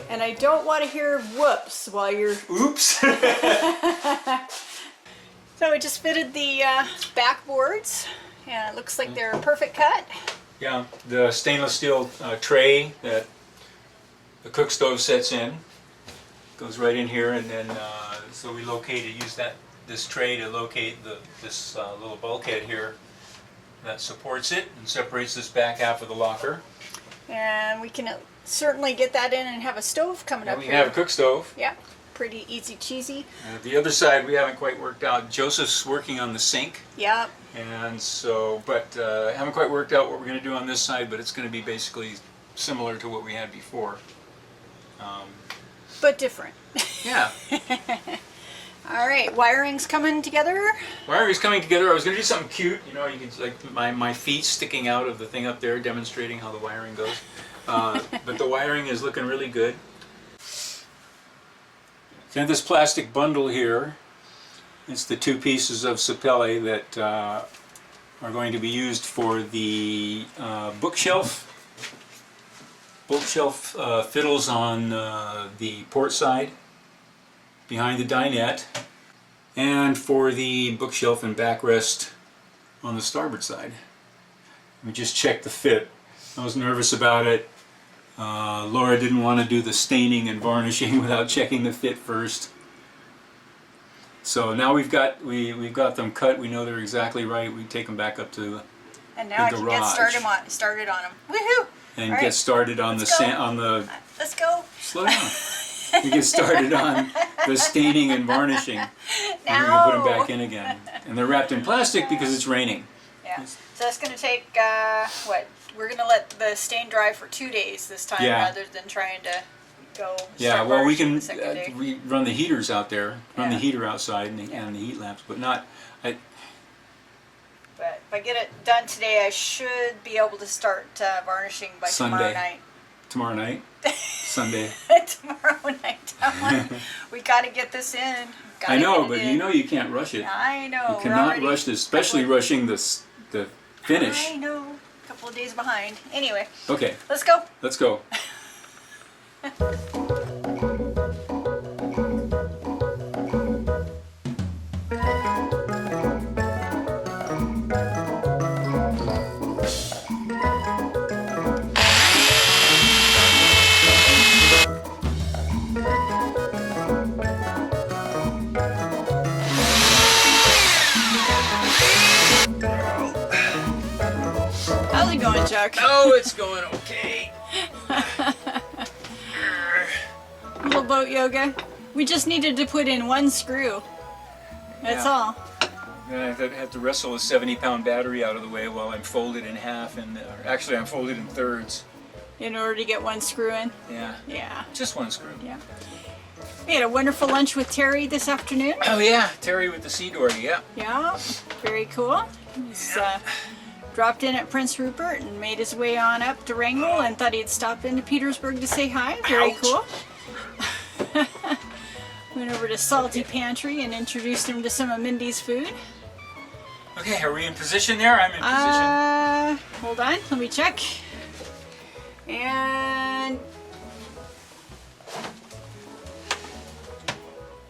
And I don't want to hear whoops while you're... Oops! So we just fitted the backboards, and it looks like they're a perfect cut. Yeah, the stainless steel tray that the cook stove sets in goes right in here, and then so we use this tray to locate this little bulkhead here that supports it and separates this back half of the locker. And we can certainly get that in and have a stove coming up We here. can have a cook stove. Yeah, pretty easy cheesy. The other side we haven't quite worked out. Joseph's working on the sink. Yep. And so, but haven't quite worked out what we're going to do on this side, but it's going to be basically similar to what we had before. But different. Yeah. All right, wiring's coming together. Wiring's coming together. I was going to do something cute, you know, you can like my feet sticking out of the thing up there, demonstrating how the wiring goes. But the wiring is looking really good. So this plastic bundle here, it's the two pieces of sapele that are going to be used for the bookshelf fiddles on the port side behind the dinette, and for the bookshelf and backrest on the starboard side. We just checked the fit. I was nervous about it. Laura didn't want to do the staining and varnishing without checking the fit first. So now we've got them cut. We know they're exactly right. We take them back up to the garage. And now I can get started on them. Woohoo! And get started on the Let's go. Slow down. We get started on the staining and varnishing. And we're going to put them back in again. And they're wrapped in plastic because it's raining. Yeah. So that's going to take, what? We're going to let the stain dry for 2 days this time rather than trying to go Yeah, well, we can run the heaters out there, run the heater outside and the heat lamps, but not... But if I get it done today, I should be able to start varnishing by tomorrow night. Tomorrow night? Sunday. Tomorrow night. We got to get this in. I know, but you know you can't rush it. I know. You cannot rush this, especially rushing the finish. I know. A couple of days behind. Anyway. Okay. Let's go. Let's go. How's it going, Chuck? Oh, it's going okay. Little boat yoga. We just needed to put in one screw. That's all. I have to wrestle a 70-pound battery out of the way while I'm folded in half, and actually I'm folded in thirds. In order to get one screw in? Yeah. Yeah. Just one screw. Yeah. We had a wonderful lunch with Terry this afternoon. Oh yeah, Terry with the sea dory, yeah. Yeah, very cool. He's dropped in at Prince Rupert and made his way on up to Wrangell and thought he'd stop into Petersburg to say hi. Very cool. Went over to Salty Pantry and introduced him to some of Mindy's food. Okay, are we in position there? I'm in position. Hold on, let me check. And...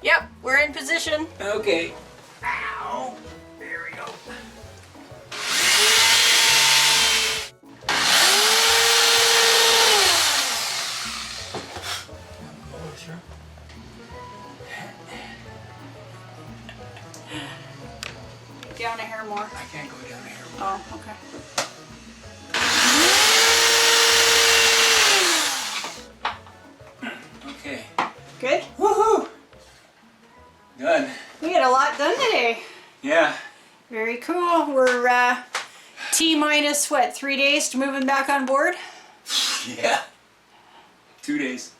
Yep, we're in position. Okay. Ow! There we go. Down a hair more. I can't go down here. Oh, okay. Okay. Good? Woohoo! Done. We had a lot done today. Yeah. Very cool. We're T-minus what, 3 days to moving back on board? Yeah. 2 days.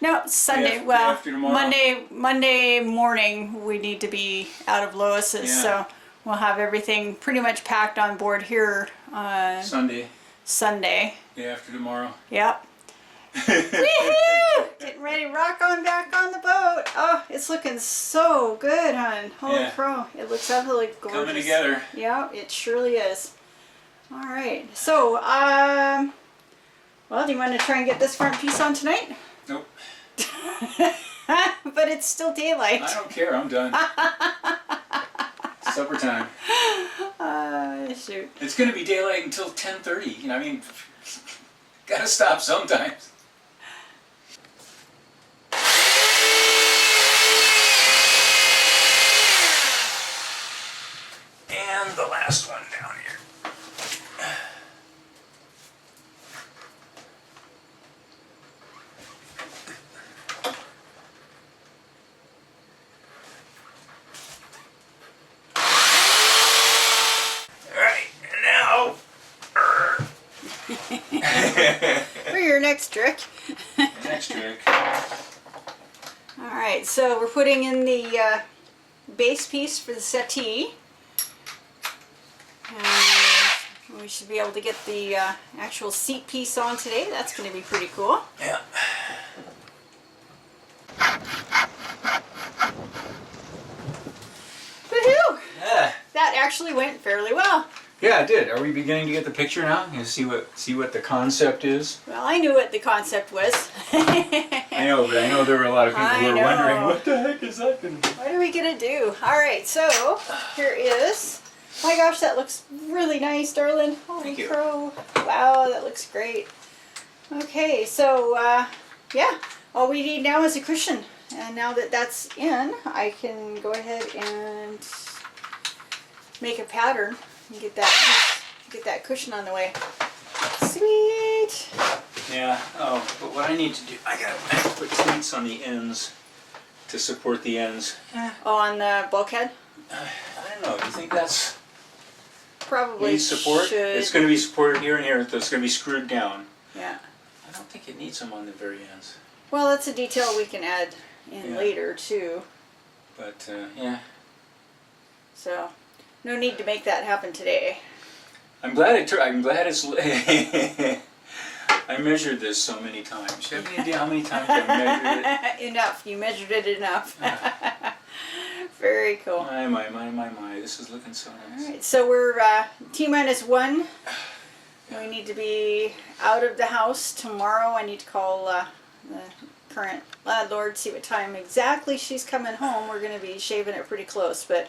No, Sunday. Day Well, after tomorrow. Monday morning we need to be out of Lois's, Yeah. so we'll have everything pretty much packed on board here Sunday. Sunday. Day after tomorrow. Yep. Woohoo! Getting ready to rock on back on the boat. Oh, it's looking so good, hon. Holy Yeah. crow. It looks absolutely gorgeous. Coming together. Yeah, it surely is. All right. So, well, do you want to try and get this front piece on tonight? Nope. But it's still daylight. I don't care. I'm done. Supper time. Shoot. It's going to be daylight until 10:30. I mean, gotta stop sometimes. And the last one down here. Alright, and now... For your next trick. Next trick. All right, so we're putting in the base piece for the settee. And we should be able to get the actual seat piece on today. That's going to be pretty cool. Yeah. Woohoo! Yeah. That actually went fairly well. Yeah, it did. Are we beginning to get the picture now? You see what the concept is? Well, I knew what the concept was. I know, but I know there were a lot of people who I were know. wondering what the heck is that going to be? What are we going to do? All right, so here is... My gosh, that looks really nice, darling. Holy Thank you. crow. Wow, that looks great. Okay, so, yeah. All we need now is a cushion. And now that that's in, I can go ahead and make a pattern and get that cushion on the way. Sweet. Yeah. Oh, but what I need to do, I gotta put cleats on the ends to support the ends. Oh, on the bulkhead? I don't know. Do you think that's Probably needs support? should. It's going to be supported here and here. So it's going to be screwed down. Yeah. I don't think it needs them on the very ends. Well, that's a detail we can add in Yeah. later, too. But yeah, So, no need to make that happen today. I'm glad it. I'm glad it's. I measured this so many times. Do you have any idea how many times I measured it? Enough. You measured it enough. Very cool. My. This is looking so nice. Alright, so we're T-1. We need to be out of the house tomorrow. I need to call the current landlord, see what time exactly she's coming home. We're going to be shaving it pretty close, but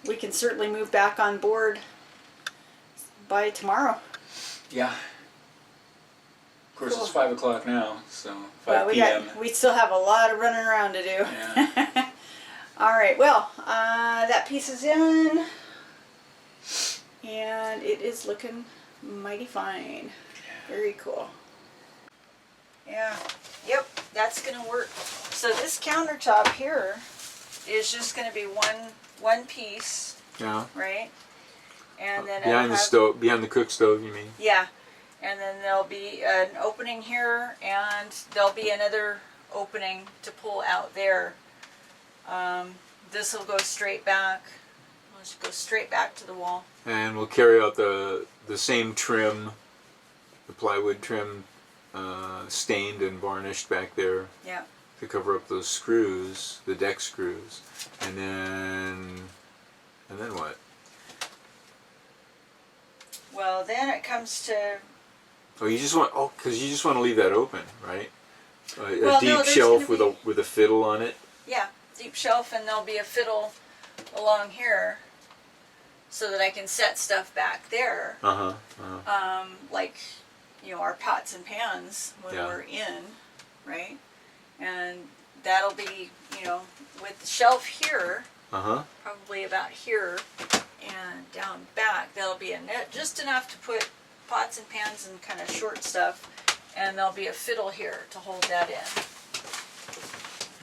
we can certainly move back on board by tomorrow. Yeah. Of course, Cool. it's 5 o'clock now, so 5 Well, p.m. we still have a lot of running around to do. Yeah. All right, well, that piece is in, and it is looking mighty fine. Very cool. Yeah, yep, that's gonna work. So this countertop here is just gonna be one piece, Yeah. right? And then Behind it'll the have- stove, behind the cook stove, you mean? Yeah, and then there'll be an opening here, and there'll be another opening to pull out there. This will go straight back. I'll just go straight back to the wall. And we'll carry out the same trim, the plywood trim, stained and varnished back there Yeah. to cover up those screws, the deck screws, and then what? Well, then it comes to. Oh, because you just want to leave that open, right? Well, A no, deep there's shelf gonna with a fiddle on it. Yeah, deep shelf, and there'll be a fiddle along here, so that I can set stuff back there. Like, our pots and pans when Yeah. we're in, right? And that'll be, with the shelf here, probably about here, and down back, there'll be a net just enough to put pots and pans and kind of short stuff, and there'll be a fiddle here to hold that in.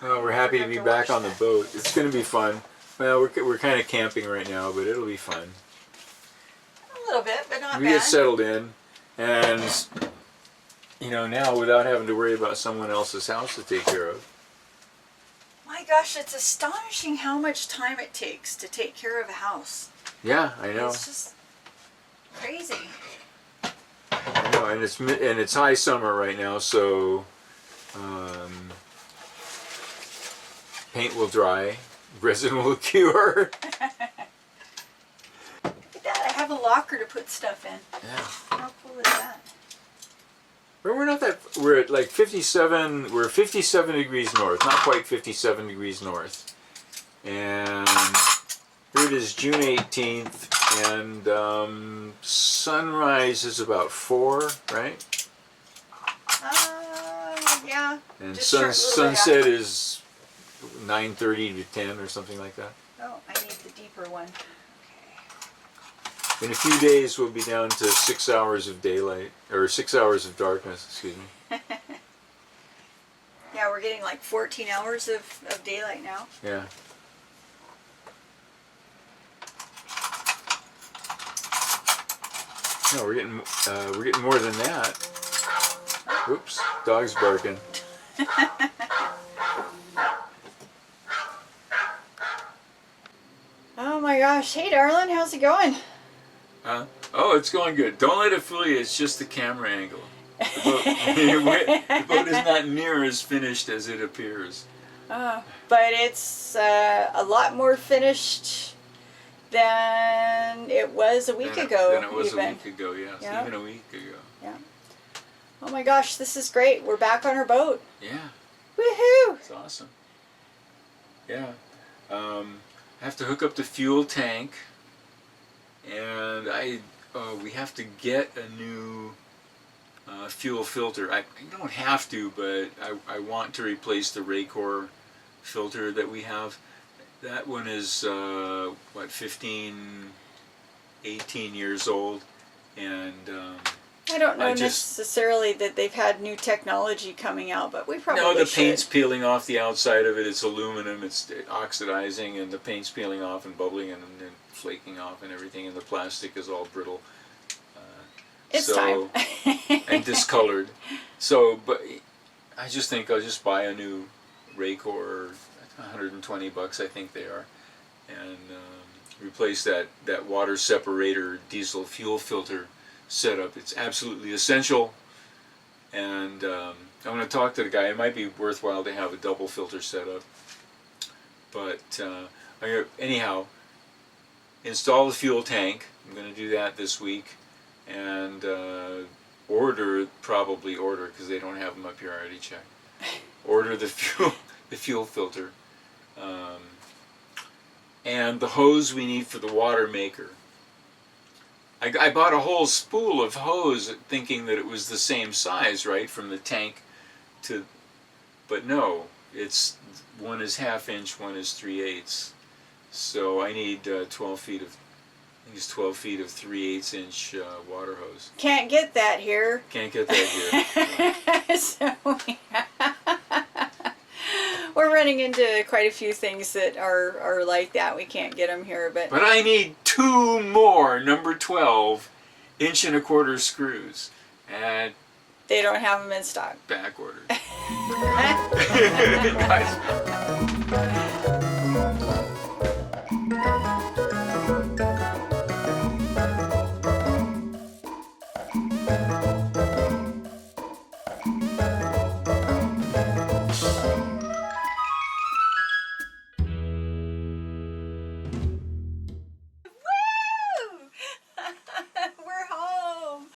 Well, we're happy to be back on the boat. It's going to be fun. Well, we're kind of camping right now, but it'll be fun. A little bit, but not We bad. get settled in, and now without having to worry about someone else's house to take care of. My gosh, it's astonishing how much time it takes to take care of a house. Yeah, I know. It's just crazy. I know, and it's high summer right now, so paint will dry, resin will cure. Look at that! I have a locker to put stuff in. Yeah. How cool is that? But we're at like 57. We're 57 degrees north, not quite 57 degrees north, and here it is, June 18th, and sunrise is about 4, right? Yeah. And Just short little sunset after. is 9:30 to 10 or something like that. Oh, I need the deeper one. In a few days, we'll be down to 6 hours of daylight, or 6 hours of darkness, excuse me. Yeah, we're getting like 14 hours of daylight now. Yeah. No, we're getting more than that. Oops, dog's barking. Oh my gosh. Hey, darling, how's it going? Huh? Oh, it's going good. Don't let it fool you. It's just the camera angle. The boat is not near as finished as it appears. But it's a lot more finished than it was a week ago. Than it was even. a week ago, yes. Yeah. Even a week ago. Yeah. Oh my gosh, this is great. We're back on our boat. Yeah. Woohoo! It's awesome. Yeah. I have to hook up the fuel tank, and we have to get a new fuel filter. I don't have to, but I want to replace the Raycor filter that we have. That one is 15, 18 years old, and I don't know I just- necessarily that they've had new technology coming out, but we probably no, the should. paint's peeling off the outside of it. It's aluminum. It's oxidizing, and the paint's peeling off and bubbling and flaking off and everything. And the plastic is all brittle. It's time. And discolored. So, but I just think I'll just buy a new Raycor, $120 I think they are, and replace that water separator diesel fuel filter setup. It's absolutely essential, and I'm going to talk to the guy. It might be worthwhile to have a double filter setup, but anyhow, install the fuel tank. I'm going to do that this week, and probably order because they don't have them up here. I already checked. Order the fuel filter, and the hose we need for the water maker. I bought a whole spool of hose thinking that it was the same size, right, from the tank to, but no, one is 1/2 inch, one is 3/8. So I need 12 feet of, I think it's 12 feet of 3/8 inch water hose. Can't get that here. Can't get that here. So we're running into quite a few things that are like that. We can't get them here, but I need 2 more number 12 1¼ screws, and they don't have them in stock. back ordered.